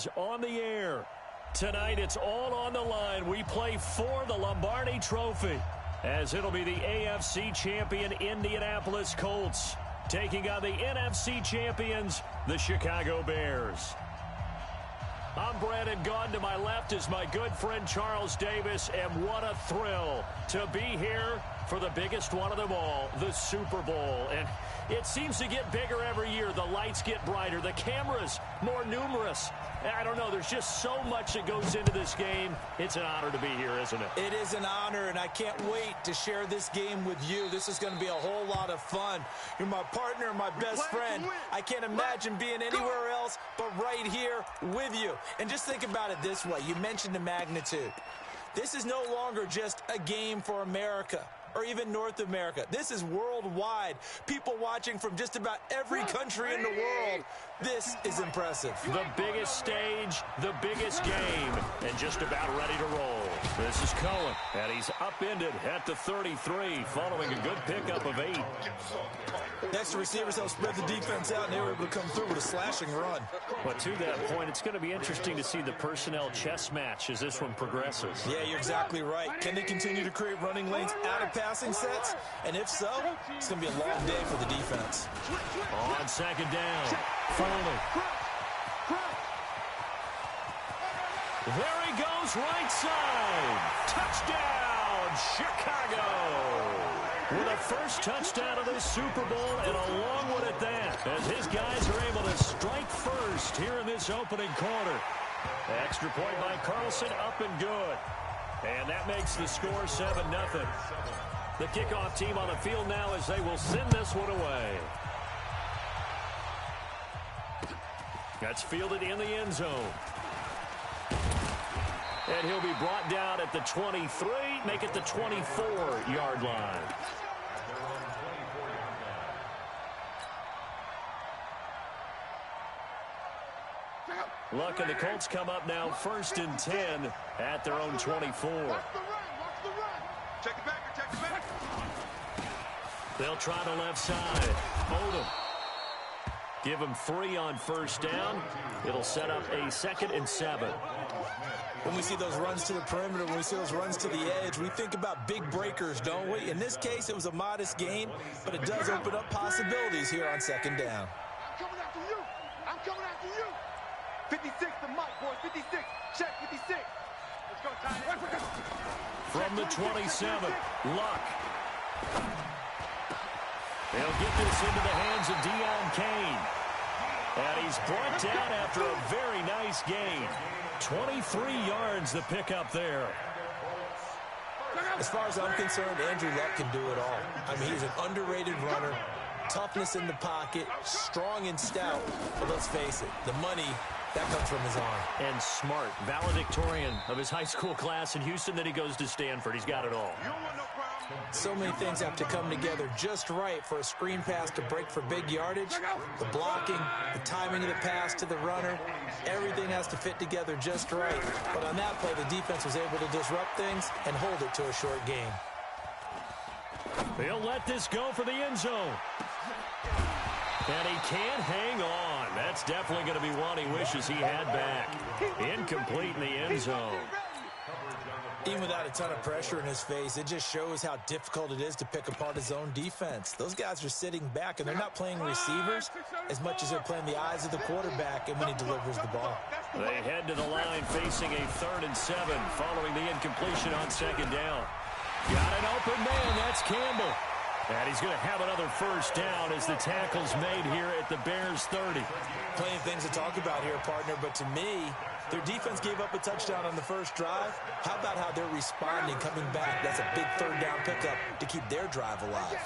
is on the air. Tonight, it's all on the line. We play for the Lombardi Trophy, as it'll be the AFC champion Indianapolis Colts taking on the NFC champions, the Chicago Bears. I'm Brandon Gaudin. To my left is my good friend Charles Davis, and what a thrill to be here for the biggest one of them all, the Super Bowl. And it seems to get bigger every year. The lights get brighter, the cameras more numerous. I don't know, there's just so much that goes into this game. It's an honor to be here, isn't it? It is an honor, and I can't wait to share this game with you. This is going to be a whole lot of fun. You're my partner, my best friend. I can't imagine being anywhere else but right here with you. And just think about it this way. You mentioned the magnitude. This is no longer just a game for America or even North America. This is worldwide. People watching from just about every country in the world. This is impressive. The biggest stage, the biggest game, and just about ready to roll. This is Cohen, and he's upended at the 33 following a good pickup of 8. Next, the receivers help spread the defense out, and they were able to come through with a slashing run. But to that point, it's going to be interesting to see the personnel chess match as this one progresses. Yeah, you're exactly right. Can they continue to create running lanes out of passing sets? And if so, it's going to be a long day for the defense. On second down, Foley. There he goes, right side. Touchdown, Chicago. With a first touchdown of this Super Bowl, and a long one at that, as his guys are able to strike first here in this opening quarter. Extra point by Carlson, up and good. And that makes the score 7-0. The kickoff team on the field now as they will send this one away. That's fielded in the end zone. And he'll be brought down at the 23, make it the 24-yard line. Luck and the Colts come up now 1st and 10 at their own 24. They'll try the left side. Odom. Give him 3 on first down. It'll set up a 2nd and 7. When we see those runs to the perimeter, when we see those runs to the edge, we think about big breakers, don't we? In this case, it was a modest gain, but it does open up possibilities here on second down. I'm coming after you. I'm coming after you. 56 to Mike, boys. 56. Check 56. Let's go, Tyler. From the 27, Luck. They'll get this into the hands of Deon Cain. And he's brought down after a very nice gain. 23 yards the pickup there. As far as I'm concerned, Andrew Luck can do it all. I mean, he's an underrated runner. Toughness in the pocket, strong and stout. But let's face it, the money, that comes from his arm. And smart, valedictorian of his high school class in Houston. Then he goes to Stanford. He's got it all. So many things have to come together just right for a screen pass to break for big yardage. The blocking, the timing of the pass to the runner, everything has to fit together just right. But on that play, the defense was able to disrupt things and hold it to a short gain. They'll let this go for the end zone. And he can't hang on. That's definitely going to be one he wishes he had back. Incomplete in the end zone. Even without a ton of pressure in his face, it just shows how difficult it is to pick apart his own defense. Those guys are sitting back, and they're not playing receivers as much as they're playing the eyes of the quarterback and when he delivers the ball. They head to the line facing a 3rd and 7 following the incompletion on second down. Got an open man. That's Campbell. And he's going to have another first down as the tackle's made here at the Bears 30. Plenty of things to talk about here, partner, but to me, their defense gave up a touchdown on the first drive. How about how they're responding, coming back? That's a big 3rd down pickup to keep their drive alive.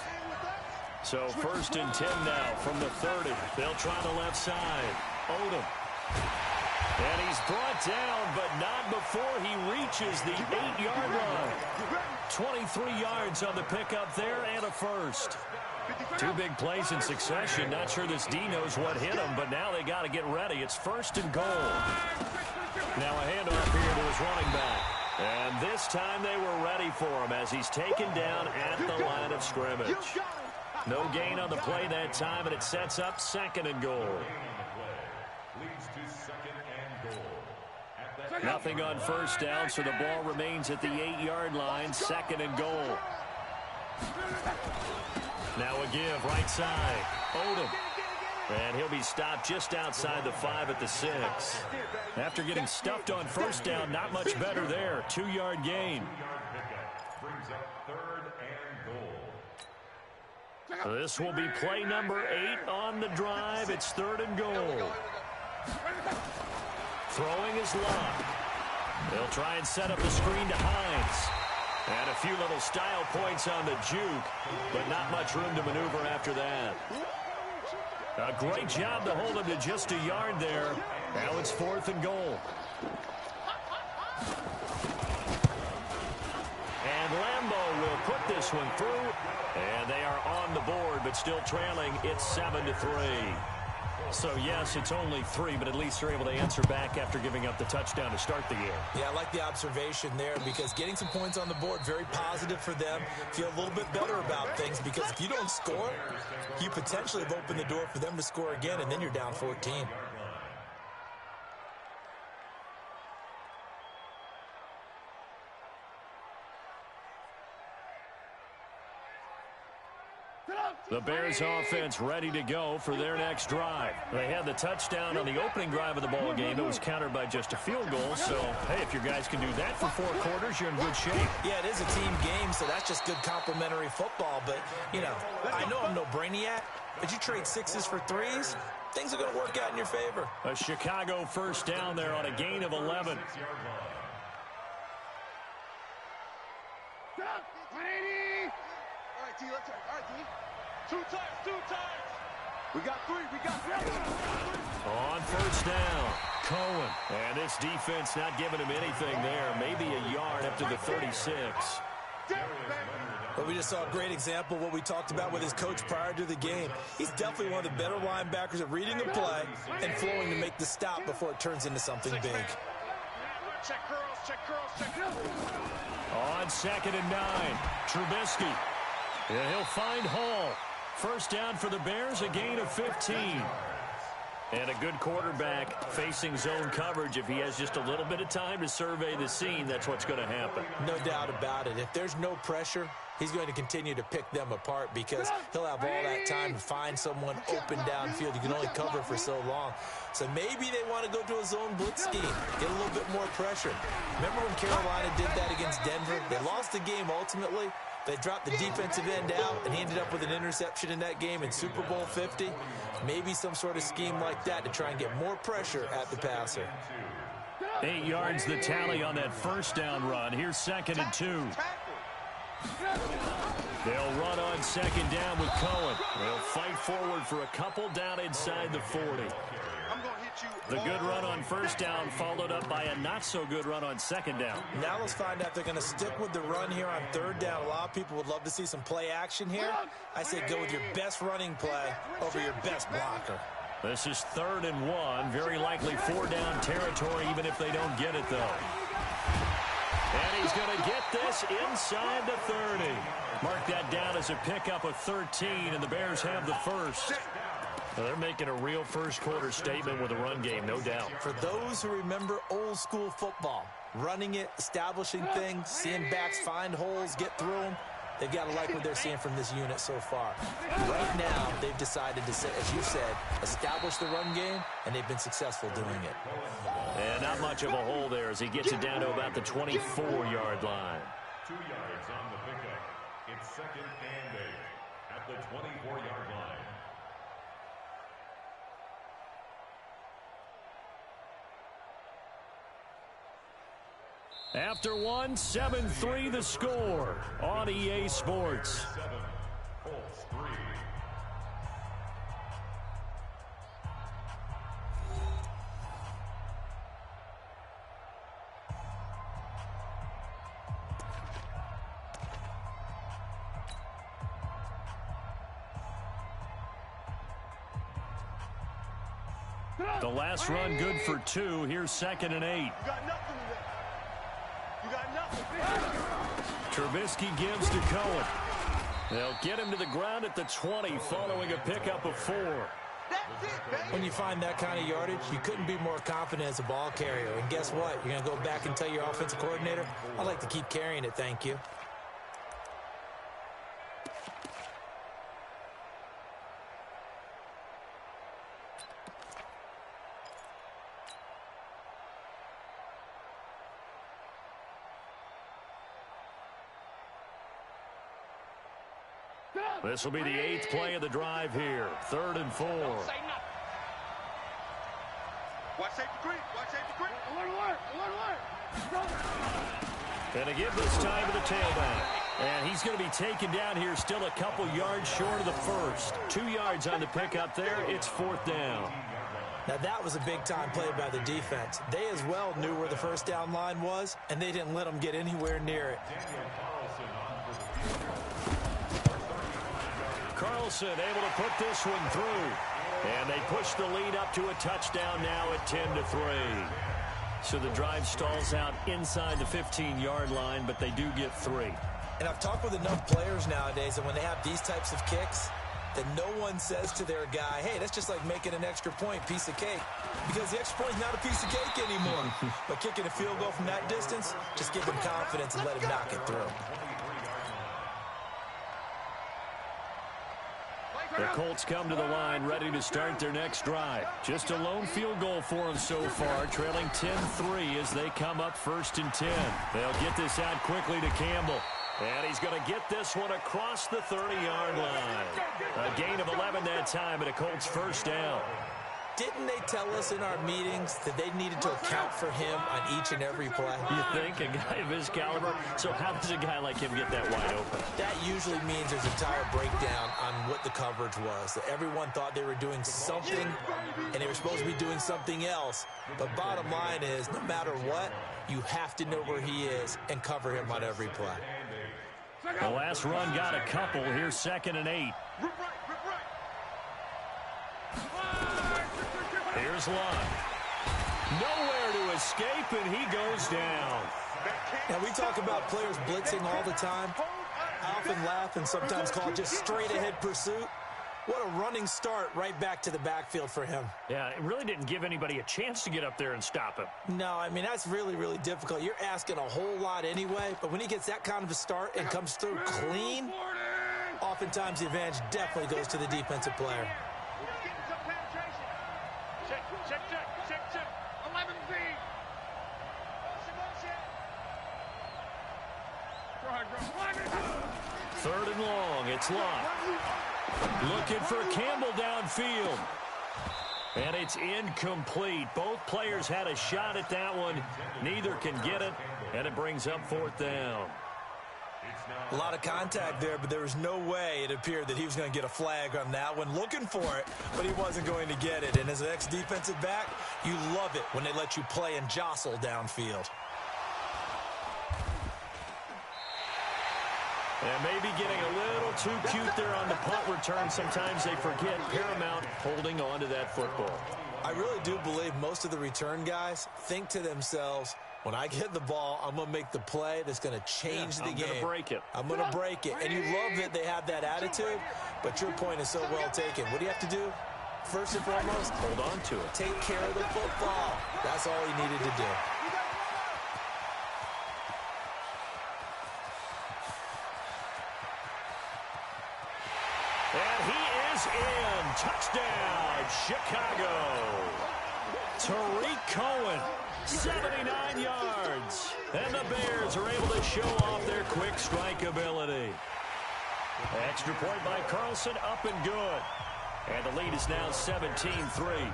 So 1st and 10 now from the 30. They'll try the left side. Odom. And he's brought down, but not before he reaches the 8-yard line. 23 yards on the pickup there and a first. 2 big plays in succession. Not sure this D knows what hit him, but now they got to get ready. It's 1st and goal. Now a handoff here to his running back. And this time they were ready for him as he's taken down at the line of scrimmage. No gain on the play that time, and it sets up 2nd and goal. Leads to 2nd and goal. Nothing on first down, so the ball remains at the 8-yard line, 2nd and goal. Now a give, right side. Odom. And he'll be stopped just outside the 5 at the 6. After getting stuffed on first down, not much better there. 2-yard gain. This will be play number 8 on the drive. It's 3rd and goal. Throwing is Locke. They'll try and set up the screen to Hines. And a few little style points on the juke, but not much room to maneuver after that. A great job to hold him to just a yard there. Now it's 4th and goal. And Lambeau will put this one through. And they are on the board, but still trailing. It's 7-3. So, yes, it's only 3, but at least they're able to answer back after giving up the touchdown to start the game. Yeah, I like the observation there because getting some points on the board, very positive for them. Feel a little bit better about things because if you don't score, you potentially have opened the door for them to score again, and then you're down 14. The Bears offense ready to go for their next drive. They had the touchdown on the opening drive of the ball game. It was countered by just a field goal. So, hey, if your guys can do that for 4 quarters, you're in good shape. Yeah, it is a team game, so that's just good complimentary football. But, you know, I know I'm no brainiac, but you trade 6s for 3s, things are going to work out in your favor. A Chicago first down there on a gain of 11. T, let's turn. All right, T. 2 times. We got 3. On first down, Cohen. And this defense not giving him anything there. Maybe a yard up to the 36. But we just saw a great example of what we talked about with his coach prior to the game. He's definitely one of the better linebackers at reading the play and flowing to make the stop before it turns into something big. Check curls. On 2nd and 9, Trubisky. And he'll find Hall. First down for the Bears, a gain of 15. And a good quarterback facing zone coverage. If he has just a little bit of time to survey the scene, that's what's going to happen. No doubt about it. If there's no pressure, he's going to continue to pick them apart because he'll have all that time to find someone open downfield. You can only cover for so long. So maybe they want to go to a zone blitz scheme, get a little bit more pressure. Remember when Carolina did that against Denver? They lost the game ultimately. They dropped the defensive end out, and he ended up with an interception in that game in Super Bowl 50. Maybe some sort of scheme like that to try and get more pressure at the passer. 8 yards the tally on that first down run. Here's 2nd and 2. They'll run on 2nd down with Cohen. They'll fight forward for a couple down inside the 40. The good run on first down followed up by a not-so-good run on 2nd down. Now let's find out if they're going to stick with the run here on 3rd down. A lot of people would love to see some play action here. I say go with your best running play over your best blocker. This is 3rd and 1. Very likely 4-down territory, even if they don't get it, though. And he's going to get this inside the 30. Mark that down as a pickup of 13, and the Bears have the first. Well, they're making a real first-quarter statement with a run game, no doubt. For those who remember old-school football, running it, establishing things, seeing backs find holes, get through them, they've got to like what they're seeing from this unit so far. Right now, they've decided to, as you said, establish the run game, and they've been successful doing it. And not much of a hole there as he gets it down to about the 24-yard line. 2 yards on the pickup. It's 2nd and 8 at the 24-yard line. After 1, 7-3 the score on EA Sports. 7, Colts 3. The last run good for 2. Here's 2nd and 8. You got nothing today. You got nothing. Trubisky gives to Cohen. They'll get him to the ground at the 20 following a pickup of 4. That's it, baby. When you find that kind of yardage, you couldn't be more confident as a ball carrier. And guess what? You're going to go back and tell your offensive coordinator, I'd like to keep carrying it, thank you. This will be the 8th play of the drive here. 3rd and 4. Don't say nothing. Watch safety green. Watch safety green. And to give this time to the tailback. And he's going to be taken down here still a couple yards short of the first. 2 yards on the pickup there. It's 4th down. Now that was a big-time play by the defense. They as well knew where the first down line was, and they didn't let them get anywhere near it. Carlson able to put this one through. And they push the lead up to a touchdown now at 10-3. So the drive stalls out inside the 15-yard line, but they do get 3. And I've talked with enough players nowadays that when they have these types of kicks, that no one says to their guy, hey, that's just like making an extra point, piece of cake. Because the extra point is not a piece of cake anymore. But kicking a field goal from that distance, just give them confidence and let him knock it through. The Colts come to the line ready to start their next drive. Just a lone field goal for them so far, trailing 10-3 as they come up 1st and 10. They'll get this out quickly to Campbell. And he's going to get this one across the 30-yard line. A gain of 11 that time, and a Colts first down. Didn't they tell us in our meetings that they needed to account for him on each and every play? You think? A guy of his caliber? So how does a guy like him get that wide open? That usually means there's a entire breakdown on what the coverage was. That everyone thought they were doing something, and they were supposed to be doing something else. But bottom line is, no matter what, you have to know where he is and cover him on every play. The last run got a couple. Here's 2nd and 8. Here's Lund. Nowhere to escape, and he goes down. Now, we talk about players blitzing all the time. I often laugh and sometimes call it just straight-ahead pursuit. What a running start right back to the backfield for him. Yeah, it really didn't give anybody a chance to get up there and stop him. No, I mean, that's really, really difficult. You're asking a whole lot anyway, but when he gets that kind of a start and comes through clean, oftentimes the advantage definitely goes to the defensive player. Check. 11B. 3rd and long. It's Lott. Looking for Campbell downfield. And it's incomplete. Both players had a shot at that one. Neither can get it, and it brings up 4th down. A lot of contact there, but there was no way it appeared that he was going to get a flag on that one. Looking for it, but he wasn't going to get it. And as an ex-defensive back, you love it when they let you play and jostle downfield. And maybe getting a little too cute there on the punt return. Sometimes they forget paramount holding on to that football. I really do believe most of the return guys think to themselves, when I get the ball, I'm going to make the play that's going to change the game. I'm going to break it. I'm going to break it. And you love that they have that attitude, but your point is so well taken. What do you have to do? First and foremost, hold on to it. Take care of the football. That's all he needed to do. And he is in. Touchdown, Chicago. Tariq Cohen, 79 yards. And the Bears are able to show off their quick strike ability. Extra point by Carlson, up and good. And the lead is now 17-3.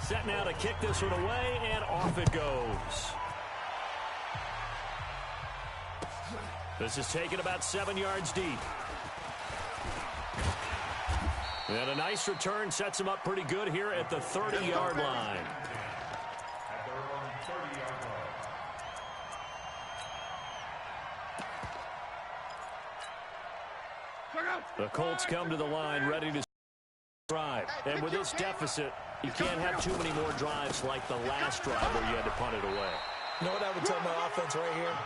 Set now to kick this one away, and off it goes. This is taken about 7 yards deep. And a nice return sets him up pretty good here at the 30-yard line. The Colts come to the line ready to drive. And with this deficit, you can't have too many more drives like the last drive where you had to punt it away. You know what I would tell my offense right here?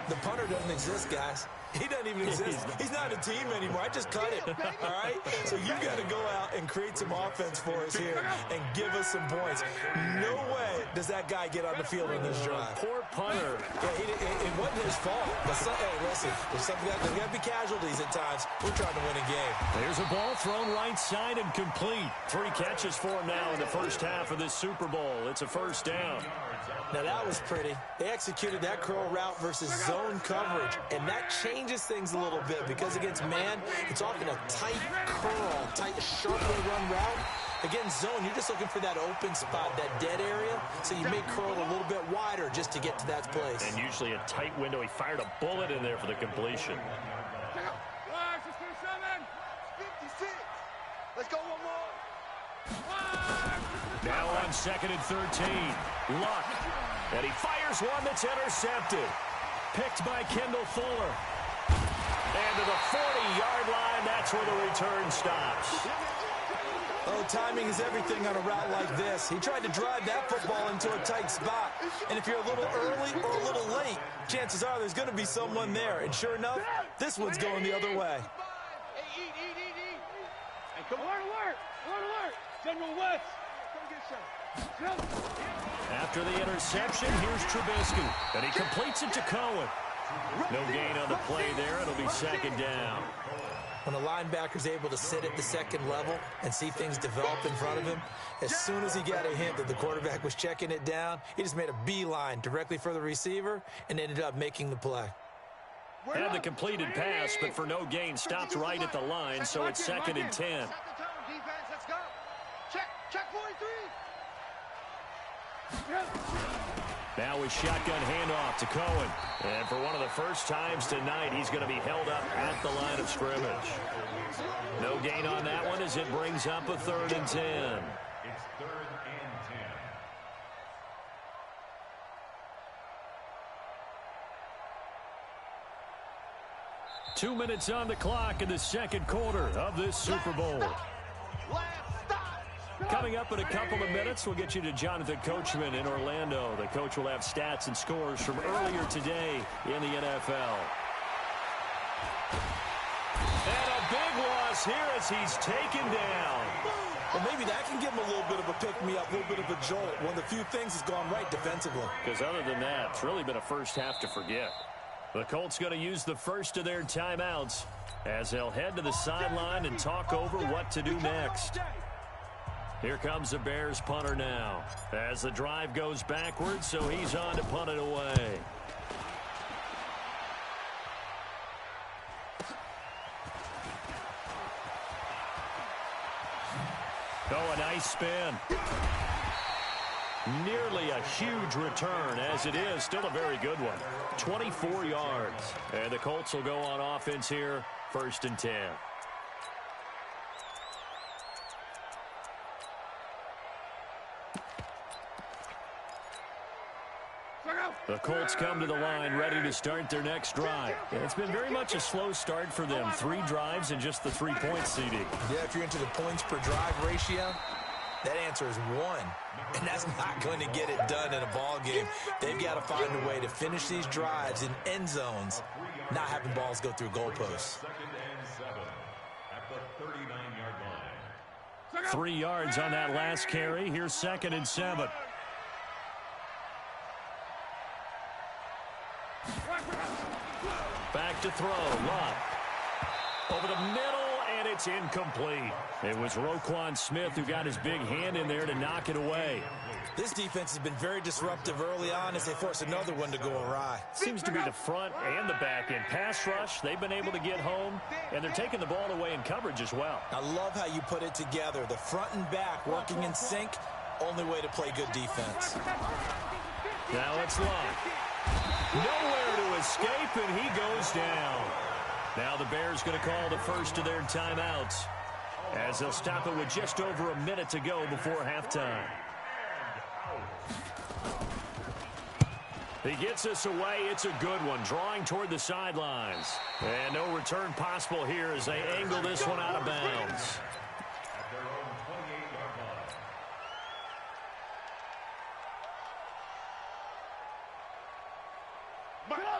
The punter doesn't exist, guys. He doesn't even exist. He's not a team anymore. I just cut him, all right? So you got to go out and create some offense for us here and give us some points. No way does that guy get on the field in this drive. Poor punter. Yeah, it wasn't his fault. But hey, listen, there's got to be casualties at times. We're trying to win a game. There's a ball thrown right side and complete. 3 catches for him now in the first half of this Super Bowl. It's a first down. Now, that was pretty. They executed that curl route versus zone coverage, and that changes things a little bit because against man, it's often a tight curl, tight, sharply run route. Against zone, you're just looking for that open spot, that dead area, so you may curl a little bit wider just to get to that place. And usually a tight window. He fired a bullet in there for the completion. 56. Let's go one more. Now on 2nd and 13. Luck. And he fires one that's intercepted. Picked by Kendall Fuller. And to the 40-yard line, that's where the return stops. Oh, timing is everything on a route like this. He tried to drive that football into a tight spot. And if you're a little early or a little late, chances are there's going to be someone there. And sure enough, this one's going the other way. Hey, eat. Hey, come on. Alert. General West. Come get some. After the interception, here's Trubisky. And he completes it to Cohen. No gain on the play there. It'll be 2nd down. When a linebacker's able to sit at the second level and see things develop in front of him, as soon as he got a hint that the quarterback was checking it down, he just made a beeline directly for the receiver and ended up making the play. Had the completed pass, but for no gain, stopped right at the line, so it's 2nd and 10. Set the tone, defense. Let's go. Check 43. Now a shotgun handoff to Cohen. And for one of the first times tonight, he's going to be held up at the line of scrimmage. No gain on that one as it brings up a 3rd and 10. It's 3rd and 10. 2 minutes on the clock in the 2nd quarter of this Super Bowl. Coming up in a couple of minutes, we'll get you to Jonathan Coachman in Orlando. The coach will have stats and scores from earlier today in the NFL. And a big loss here as he's taken down. Well, maybe that can give him a little bit of a pick-me-up, a little bit of a jolt. One of the few things has gone right defensively. Because other than that, it's really been a first half to forget. The Colts going to use the first of their timeouts as they'll head to the sideline and talk over what to do next. Here comes the Bears punter now as the drive goes backwards, so he's on to punt it away. Oh, a nice spin. Nearly a huge return, as it is still a very good one. 24 yards. And the Colts will go on offense here, 1st and 10. The Colts come to the line ready to start their next drive. And it's been very much a slow start for them. 3 drives and just the 3-point CD. Yeah, if you're into the points per drive ratio, that answer is 1. And that's not going to get it done in a ball game. They've got to find a way to finish these drives in end zones, not having balls go through goalposts. 2nd and 7 at the 39-yard line. 3 yards on that last carry. Here's 2nd and 7. Back to throw. Luck. Over the middle, and it's incomplete. It was Roquan Smith who got his big hand in there to knock it away. This defense has been very disruptive early on as they force another one to go awry. Seems to be the front and the back end. Pass rush, they've been able to get home, and they're taking the ball away in coverage as well. I love how you put it together. The front and back working in sync, only way to play good defense. Now it's Luck. Nowhere to escape, and he goes down. Now the Bears going to call the first of their timeouts as they'll stop it with just over a minute to go before halftime. He gets us away. It's a good one, drawing toward the sidelines. And no return possible here as they angle this one out of bounds. At their own 28-yard line.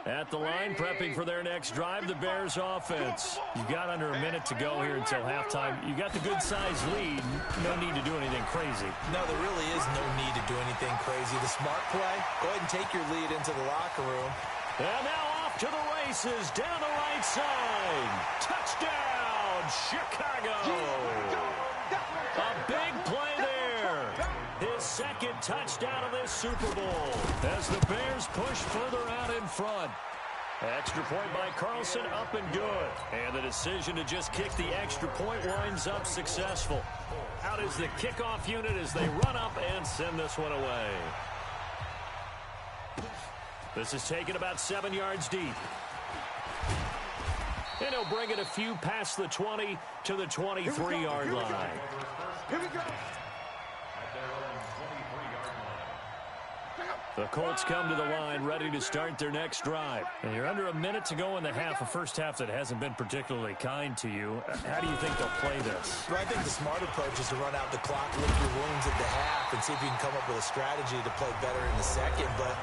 At the line, prepping for their next drive, the Bears offense. You've got under a minute to go here until halftime. You got the good-sized lead. No need to do anything crazy. No, there really is no need to do anything crazy. The smart play, go ahead and take your lead into the locker room. And now off to the races, down the right side. Touchdown, Chicago. A big play there. His second touchdown of this Super Bowl as the Bears push further out in front. Extra point by Carlson, up and good. And the decision to just kick the extra point winds up successful. Out is the kickoff unit as they run up and send this one away. This is taken about 7 yards deep. And he'll bring it a few past the 20 to the 23-yard line. Here we go. The Colts come to the line ready to start their next drive. And you're under a minute to go in the half, a first half that hasn't been particularly kind to you. How do you think they'll play this? Well, I think the smart approach is to run out the clock, lick your wounds at the half, and see if you can come up with a strategy to play better in the second. But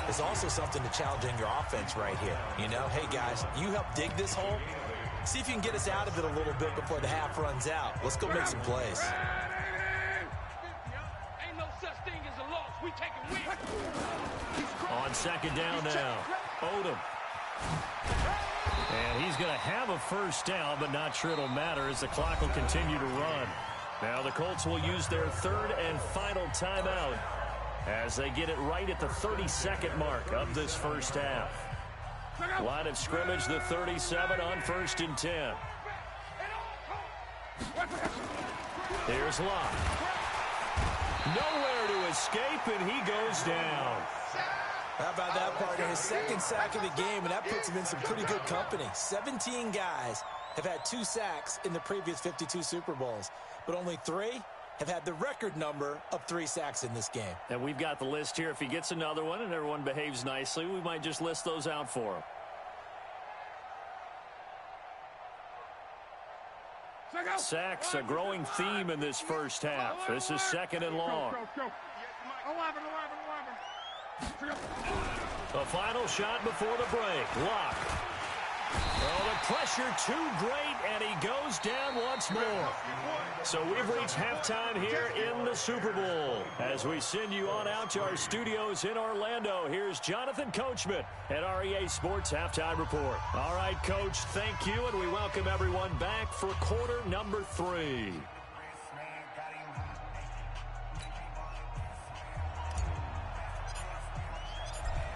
there's also something to challenging your offense right here. You know, hey, guys, you help dig this hole. See if you can get us out of it a little bit before the half runs out. Let's go make some plays. On second down now, Odom. And he's going to have a first down, but not sure it'll matter as the clock will continue to run. Now the Colts will use their third and final timeout as they get it right at the 32nd mark of this first half. Line of scrimmage, the 37 on 1st and 10. Here's Locke. Nowhere to escape, and he goes down. How about that, partner? His second sack of the game, and that puts him in some pretty good company. 17 guys have had 2 sacks in the previous 52 Super Bowls, but only 3 have had the record number of 3 sacks in this game. And we've got the list here. If he gets another one and everyone behaves nicely, we might just list those out for him. Sacks, a growing theme in this first half. This is second and long. The final shot before the break. Locke. Oh, the pressure too great, and he goes down once more. So we've reached halftime here in the Super Bowl. As we send you on out to our studios in Orlando, here's Jonathan Coachman at REA Sports Halftime Report. All right, Coach, thank you, and we welcome everyone back for quarter number 3.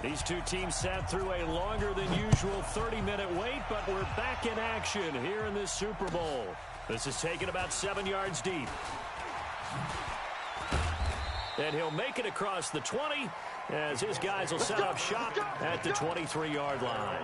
These two teams sat through a longer than usual 30-minute wait, but we're back in action here in this Super Bowl. This is taken about 7 yards deep. And he'll make it across the 20 as his guys will set up shop at the 23-yard line.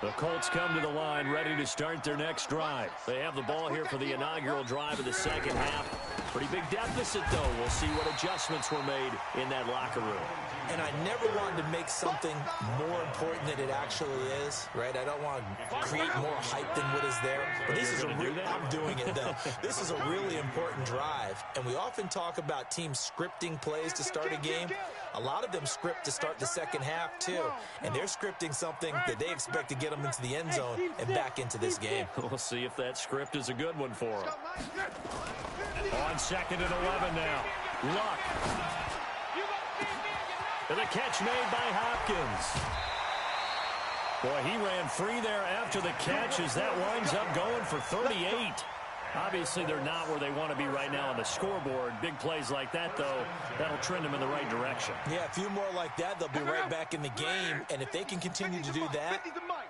The Colts come to the line ready to start their next drive. They have the ball here for the inaugural drive of the second half. Pretty big deficit, though. We'll see what adjustments were made in that locker room. And I never wanted to make something more important than it actually is, right? I don't want to create more hype than what is there. But this is I'm doing it, though. This is a really important drive. And we often talk about teams scripting plays to start a game. A lot of them script to start the second half, too. And they're scripting something that they expect to get them into the end zone and back into this game. We'll see if that script is a good one for them. On second and 11 now. Luck. And the catch made by Hopkins. Boy, he ran free there after the catch as that winds up going for 38. Obviously, they're not where they want to be right now on the scoreboard. Big plays like that, though, that'll trend them in the right direction. Yeah, a few more like that, they'll be right back in the game. And if they can continue to do that,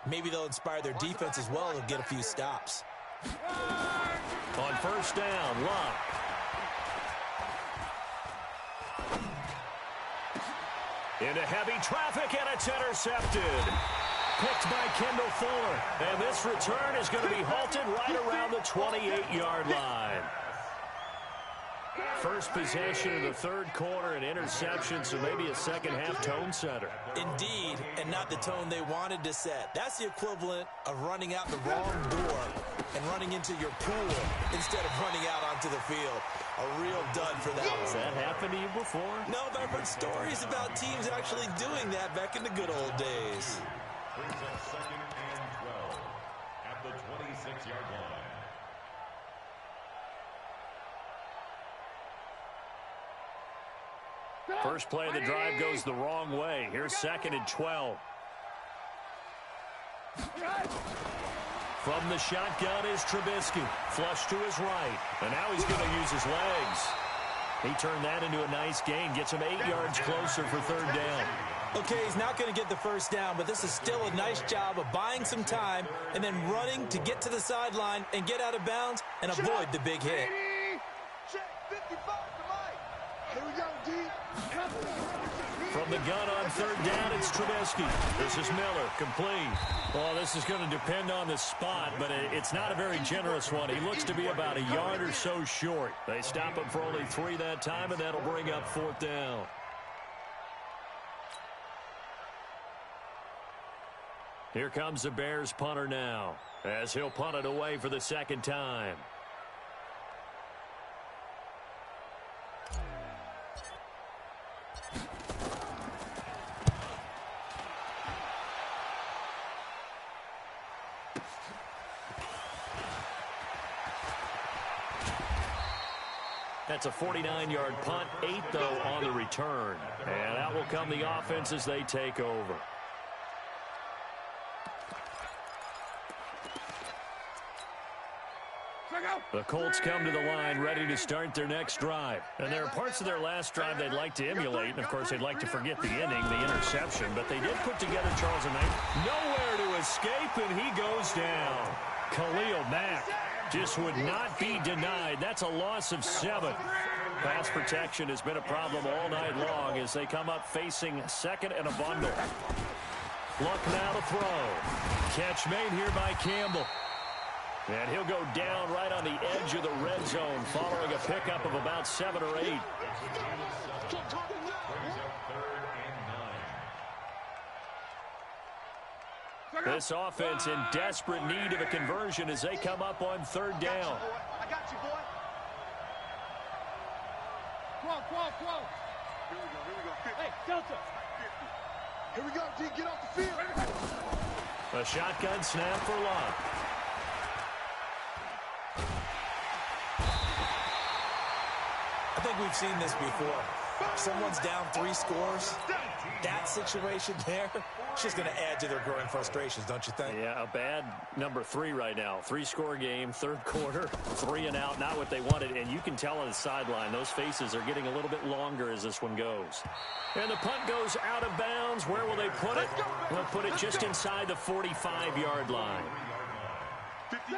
maybe they'll inspire their defense as well and get a few stops. On first down, Locke. Into heavy traffic, and it's intercepted. Picked by Kendall Fuller. And this return is going to be halted right around the 28-yard line. First possession of the third quarter, an interception, so maybe a second-half tone setter. Indeed, and not the tone they wanted to set. That's the equivalent of running out the wrong door and running into your pool instead of running out onto the field. A real dud for that one. Has that happened to you before? No, but I've heard stories about teams actually doing that back in the good old days. Brings up second and 12 at the 26-yard line. First play of the drive goes the wrong way. Here's second and 12. From the shotgun is Trubisky. Flush to his right. And now he's going to use his legs. He turned that into a nice gain. Gets him 8 yards closer for third down. Okay, he's not going to get the first down, but this is still a nice job of buying some time and then running to get to the sideline and get out of bounds and avoid the big hit. Check 55 to Mike. Here we go, D. From the gun on third down, it's Trubisky. This is Miller, complete. Well, this is going to depend on the spot, but it's not a very generous one. He looks to be about a yard or so short. They stop him for only 3 that time, and that'll bring up fourth down. Here comes the Bears punter now, as he'll punt it away for the second time. That's a 49-yard punt, 8 though on the return. And out will come the offense as they take over. The Colts come to the line ready to start their next drive. And there are parts of their last drive they'd like to emulate. And, of course, they'd like to forget the inning, the interception. But they did put together Charles and Knight. Nowhere to escape, and he goes down. Khalil Mack just would not be denied. That's a loss of 7. Pass protection has been a problem all night long as they come up facing second and a bundle. Luck now to throw. Catch made here by Campbell. And he'll go down right on the edge of the red zone following a pickup of about 7 or 8. This offense in desperate need of a conversion as they come up on third down. I got you, boy. Come on. Here we go. Hey, Delta. Here we go, D. Get off the field. A shotgun snap for Luck. I think we've seen this before. Someone's down 3 scores. That situation there, it's just going to add to their growing frustrations, don't you think? Yeah, a bad number 3 right now. 3-score game, third quarter, 3 and out, not what they wanted. And you can tell on the sideline, those faces are getting a little bit longer as this one goes. And the punt goes out of bounds. Where will they put it? They'll put it just inside the 45-yard line.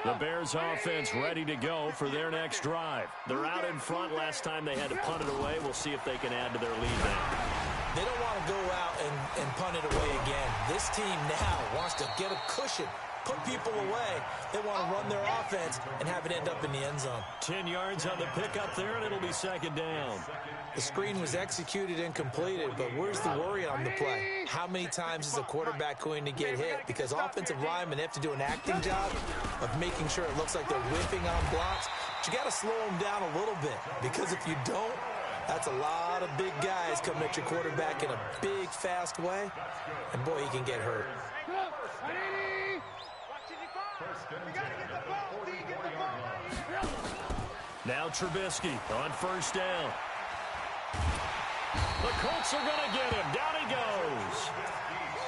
The Bears offense ready to go for their next drive. They're out in front. Last time they had to punt it away. We'll see if they can add to their lead now. They don't want to go out and punt it away again. This team now wants to get a cushion, put people away. They want to run their offense and have it end up in the end zone. 10 yards on the pickup there, and it'll be second down. The screen was executed and completed, but where's the worry on the play? How many times is a quarterback going to get hit? Because offensive linemen have to do an acting job of making sure it looks like they're whiffing on blocks. But you got to slow them down a little bit, because if you don't, that's a lot of big guys coming at your quarterback in a big, fast way. And, boy, he can get hurt. Now Trubisky on first down. The Colts are going to get him. Down he goes.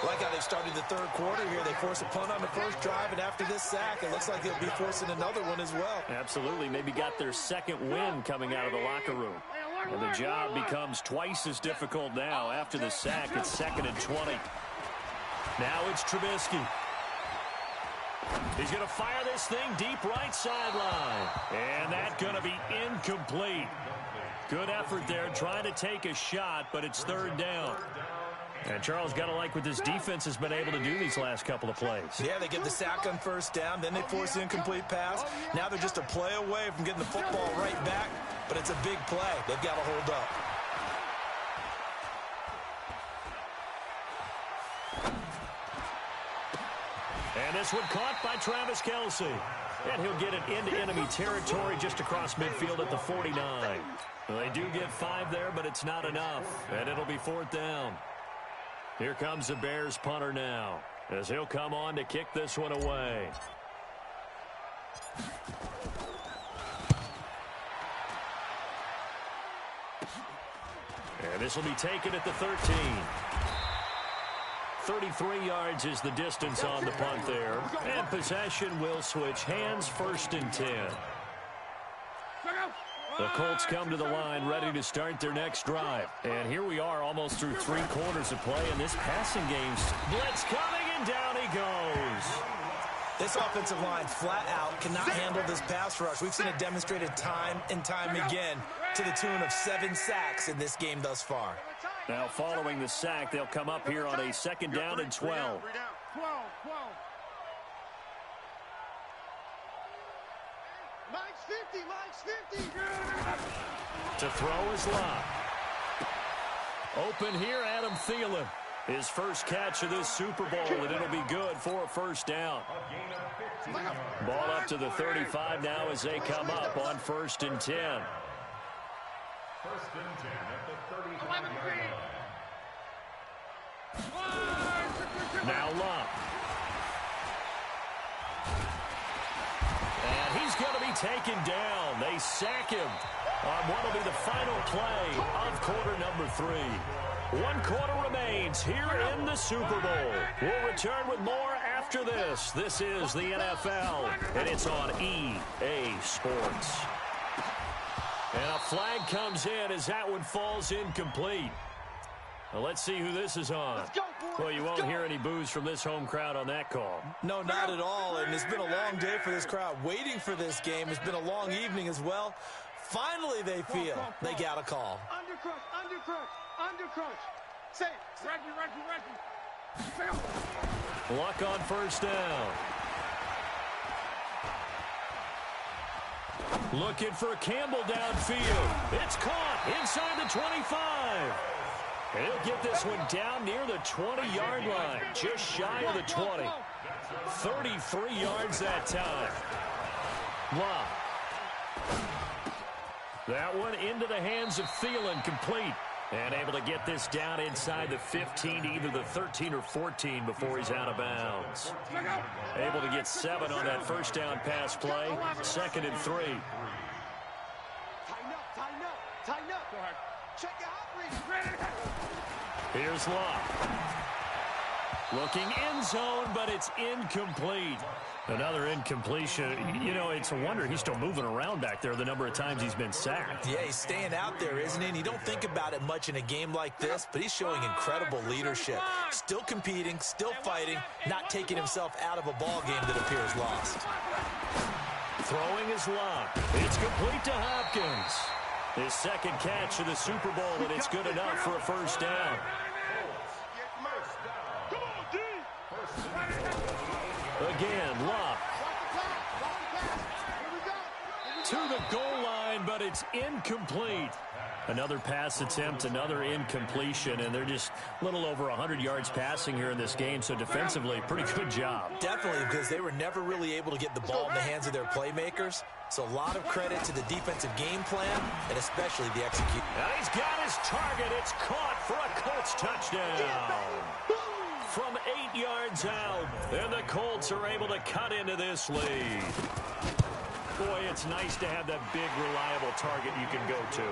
Like how they started the third quarter here. They force a punt on the first drive, and after this sack, it looks like they'll be forcing another one as well. Absolutely. Maybe got their second win coming out of the locker room. And the job becomes twice as difficult now. After the sack, it's second and 20. Now it's Trubisky. He's going to fire this thing deep right sideline. And that's going to be incomplete. Good effort there trying to take a shot, but it's third down. And Charles, got to like what this defense has been able to do these last couple of plays. Yeah, they get the sack on first down, then they force the incomplete pass. Now they're just a play away from getting the football right back, but it's a big play. They've got to hold up. And this one caught by Travis Kelce. And he'll get it into enemy territory just across midfield at the 49. Well, they do get 5 there, but it's not enough. And it'll be 4th down. Here comes the Bears punter now, as he'll come on to kick this one away. And this will be taken at the 13. 33 yards is the distance on the punt there. And possession will switch hands, 1st and 10. The Colts come to the line ready to start their next drive. And here we are almost through 3 quarters of play in this passing game. Blitz coming, and down he goes. This offensive line flat out cannot handle this pass rush. We've seen it demonstrated time and time again to the tune of 7 sacks in this game thus far. Now following the sack, they'll come up here on a 2nd down and 12. To throw is Lott. Open here, Adam Thielen. His first catch of this Super Bowl, and it'll be good for a 1st down. Ball up to the 35 now as they come up on 1st and 10. 1st and 10 at the 35-yard line. Now Lott. And he's going to be taken down. They sack him on what will be the final play of quarter number 3. 1 quarter remains here in the Super Bowl. We'll return with more after this. This is the NFL, and it's on EA Sports. And a flag comes in as that one falls incomplete. Well, let's see who this is on. Well, you won't hear any boos from this home crowd on that call. No, not at all. And it's been a long day for this crowd. Waiting for this game. It's been a long evening as well. Finally, they feel they got a call. Undercrunch. Say it. Reggie. Luck on 1st down. Looking for Campbell downfield. It's caught inside the 25. And he'll get this one down near the 20-yard line, just shy of the 20. 33 yards that time. Wow. That one into the hands of Thielen, complete. And able to get this down inside the 15, either the 13 or 14 before he's out of bounds. Able to get 7 on that 1st down pass play. 2nd and 3. Tighten up. Go ahead. Check your hot read. Here's Lott. Looking end zone, but it's incomplete. Another incompletion. You know, it's a wonder he's still moving around back there the number of times he's been sacked. Yeah, he's staying out there, isn't he? And you don't think about it much in a game like this, but he's showing incredible leadership. Still competing, still fighting, not taking himself out of a ball game that appears lost. Throwing is Lott. It's complete to Hopkins. His 2nd catch of the Super Bowl, and it's good enough for a 1st down. Again, Lott. To the goal line, but it's incomplete. Another pass attempt, another incompletion, and they're just a little over 100 yards passing here in this game, so defensively, pretty good job. Definitely, because they were never really able to get the ball in the hands of their playmakers, so a lot of credit to the defensive game plan, and especially the execution. Now he's got his target. It's caught for a Colts touchdown. From 8 yards out, and the Colts are able to cut into this lead. Boy, it's nice to have that big, reliable target you can go to.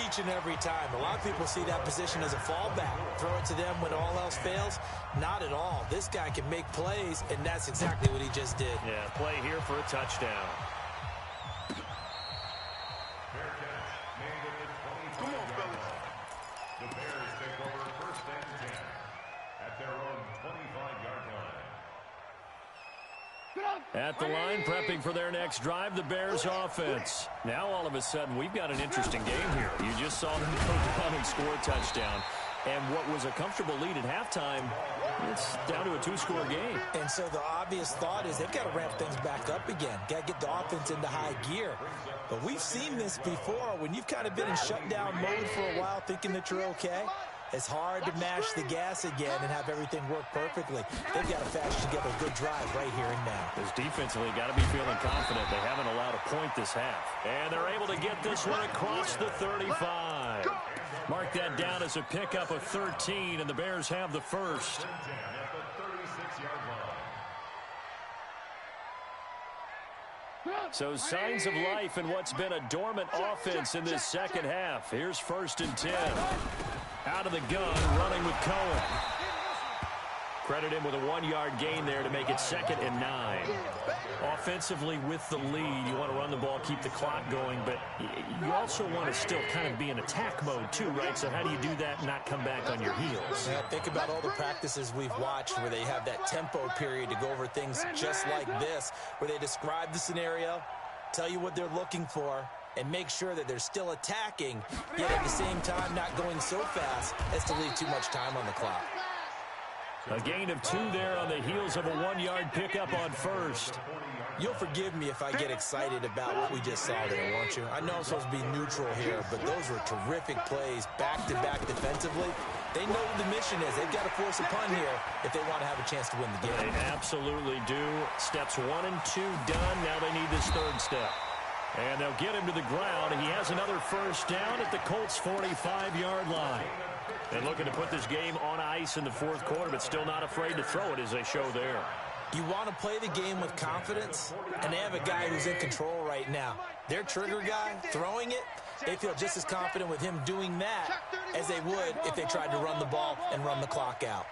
Each and every time. A lot of people see that position as a fallback. Throw it to them when all else fails. Not at all. This guy can make plays, and that's exactly what he just did. Yeah, play here for a touchdown. Come on, fellas. The Bears take over 1st and 10 at their own 25-yard line. At the line, prepping for their next drive, the Bears offense. Now, all of a sudden, we've got an interesting game here. You just saw them go down and score a touchdown. And what was a comfortable lead at halftime, it's down to a 2-score game. And so the obvious thought is they've got to ramp things back up again. Got to get the offense into high gear. But we've seen this before when you've kind of been in shutdown mode for a while thinking that you're okay. It's hard to mash the gas again and have everything work perfectly. They've got to fashion together a good drive right here and now. This defensively got to be feeling confident. They haven't allowed a point this half. And they're able to get this one across the 35. Mark that down as a pickup of 13, and the Bears have the first. So signs of life in what's been a dormant offense in this second half. Here's 1st and 10. Out of the gun, running with Cohen. Credit him with a 1-yard gain there to make it 2nd and 9. Offensively with the lead, you want to run the ball, keep the clock going, but you also want to still kind of be in attack mode too, right? So how do you do that and not come back on your heels? Yeah, think about all the practices we've watched where they have that tempo period to go over things just like this, where they describe the scenario, tell you what they're looking for, and make sure that they're still attacking, yet at the same time not going so fast as to leave too much time on the clock. A gain of 2 there on the heels of a 1-yard pickup on 1st. You'll forgive me if I get excited about what we just saw there, won't you? I know I'm supposed to be neutral here, but those were terrific plays back-to-back defensively. They know what the mission is. They've got to force a punt here if they want to have a chance to win the game. They absolutely do. Steps 1 and 2 done. Now they need this 3rd step. And they'll get him to the ground. He has another 1st down at the Colts' 45-yard line. They're looking to put this game on ice in the 4th quarter, but still not afraid to throw it as they show there. You want to play the game with confidence, and they have a guy who's in control right now. Their trigger guy, throwing it, they feel just as confident with him doing that as they would if they tried to run the ball and run the clock out.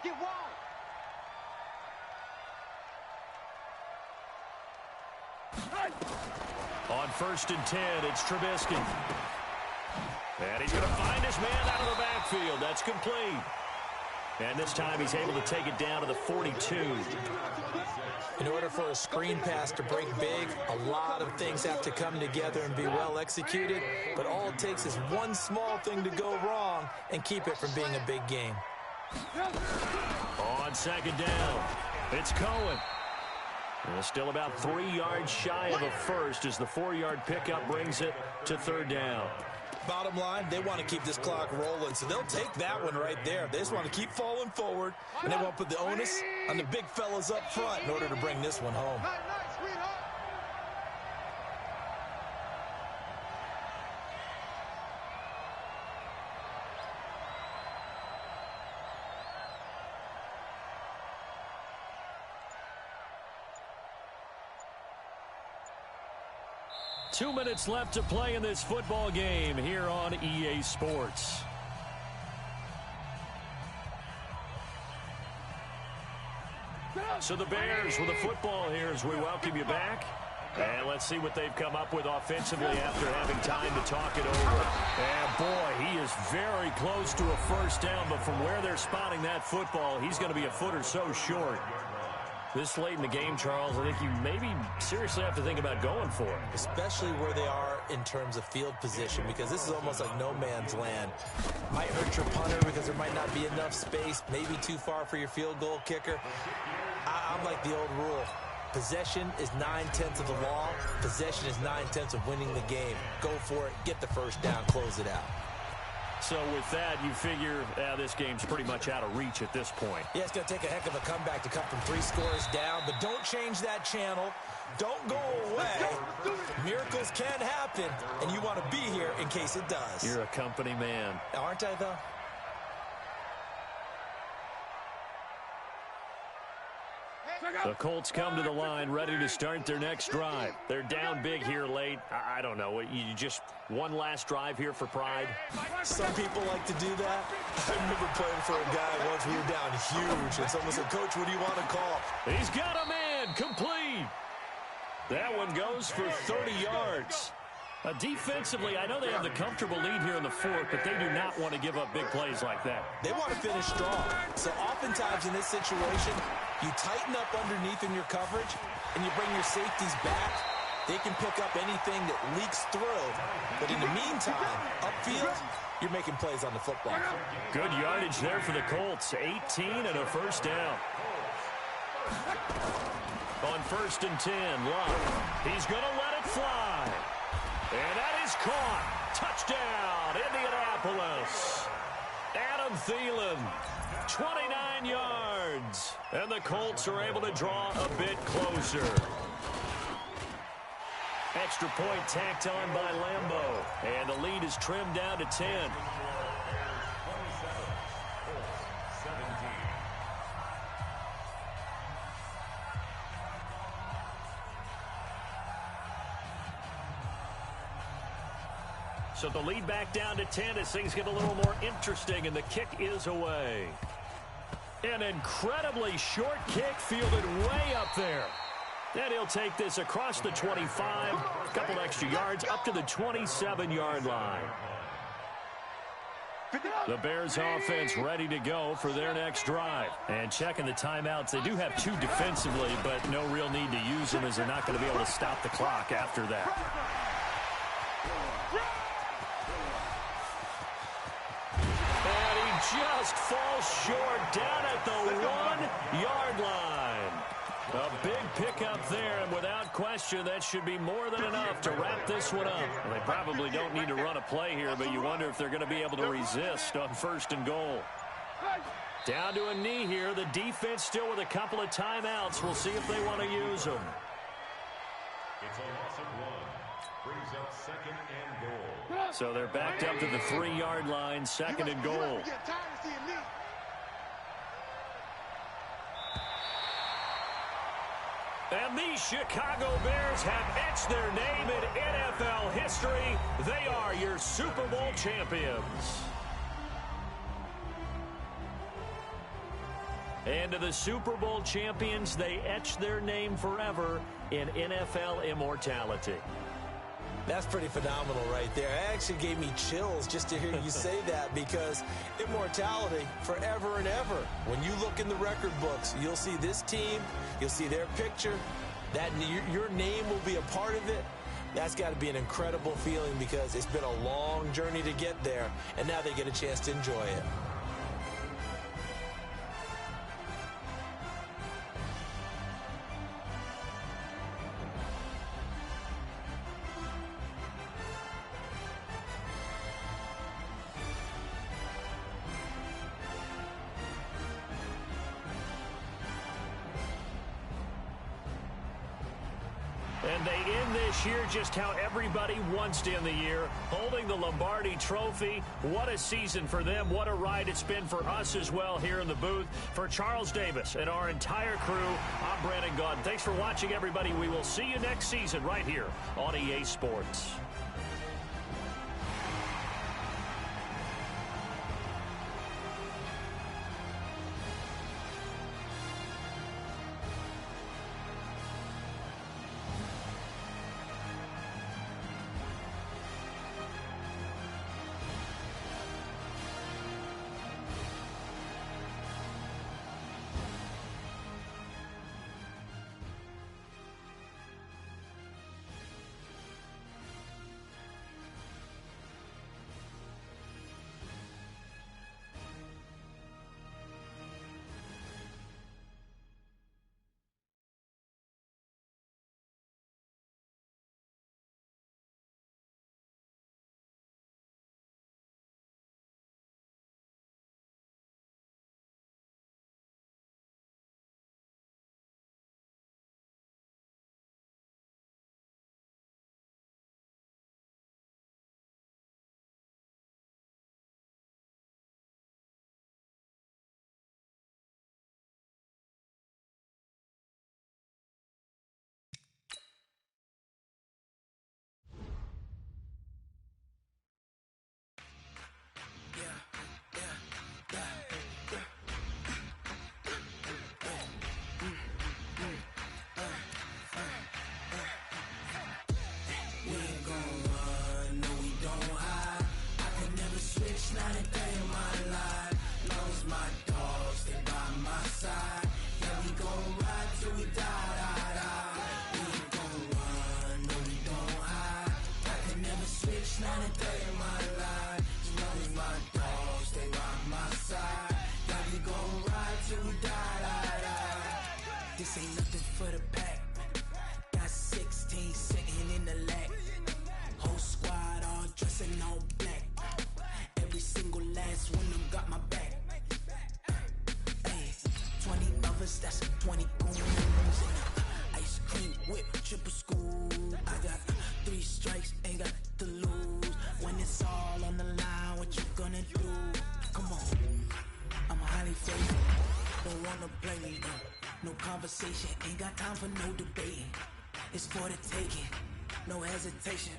Get wide. On 1st and 10, it's Trubisky. And he's going to find his man out of the backfield. That's complete. And this time he's able to take it down to the 42. In order for a screen pass to break big, a lot of things have to come together and be well executed. But all it takes is one small thing to go wrong and keep it from being a big game. On 2nd down, it's Cohen. Still about 3 yards shy of a 1st as the 4-yard pickup brings it to 3rd down. Bottom line, they want to keep this clock rolling, so they'll take that one right there. They just want to keep falling forward, and they won't put the onus on the big fellas up front in order to bring this one home. Two minutes left to play in this football game here on EA Sports. So the Bears with the football here as we welcome you back. And let's see what they've come up with offensively after having time to talk it over. And boy, he is very close to a 1st down, but from where they're spotting that football, he's going to be a foot or so short. This late in the game, Charles, I think you maybe seriously have to think about going for it. Especially where they are in terms of field position, because this is almost like no man's land. Might hurt your punter because there might not be enough space, maybe too far for your field goal kicker. I'm like the old rule. Possession is 9/10 of the law. Possession is 9/10 of winning the game. Go for it, get the 1st down, close it out. So with that, you figure this game's pretty much out of reach at this point. Yeah, it's going to take a heck of a comeback to come from 3 scores down, but don't change that channel. Don't go away. Miracles can happen, and you want to be here in case it does. You're a company man. Aren't I, though? The Colts come to the line ready to start their next drive. They're down big here late. I don't know. You just one last drive here for pride? Some people like to do that. I remember playing for a guy once. We were down huge, and someone said, "Coach, what do you want to call?" He's got a man. Complete. That one goes for 30 yards. Defensively, I know they have the comfortable lead here in the 4th, but they do not want to give up big plays like that. They want to finish strong. So oftentimes in this situation, you tighten up underneath in your coverage, and you bring your safeties back. They can pick up anything that leaks through. But in the meantime, upfield, you're making plays on the football. Good yardage there for the Colts. 18 and a 1st down. On 1st and 10, Love. He's going to let it fly. And that is caught. Touchdown, Indianapolis. Adam Thielen, 29 yards. And the Colts are able to draw a bit closer. Extra point tacked on by Lambeau. And the lead is trimmed down to 10. So the lead back down to 10 as things get a little more interesting, and the kick is away. An incredibly short kick fielded way up there. And he'll take this across the 25, a couple extra yards, up to the 27-yard line. The Bears offense ready to go for their next drive. And checking the timeouts, they do have 2 defensively, but no real need to use them as they're not going to be able to stop the clock after that. Just falls short down at the 1-yard line. A big pickup there, and without question, that should be more than enough to wrap this one up. Well, they probably don't need to run a play here, but you wonder if they're going to be able to resist on 1st and goal. Down to a knee here. The defense still with a couple of timeouts. We'll see if they want to use them. It's a loss of 1. Brings up 2nd and goal. So they're backed up to the 3-yard line, 2nd and goal. And the Chicago Bears have etched their name in NFL history. They are your Super Bowl champions. And to the Super Bowl champions, they etched their name forever in NFL immortality. That's pretty phenomenal right there. It actually gave me chills just to hear you say that, because immortality forever and ever. When you look in the record books, you'll see this team, you'll see their picture, that your name will be a part of it. That's got to be an incredible feeling, because it's been a long journey to get there, and now they get a chance to enjoy it. And they end this year just how everybody wants to end the year, holding the Lombardi Trophy. What a season for them. What a ride it's been for us as well here in the booth. For Charles Davis and our entire crew, I'm Brandon Gaudin. Thanks for watching, everybody. We will see you next season right here on EA Sports. This ain't nothing for the pack. Got 16 sitting in the lack. Whole squad all dressing all tryna play me. No conversation, ain't got time for no debating. It's for the taking, no hesitation.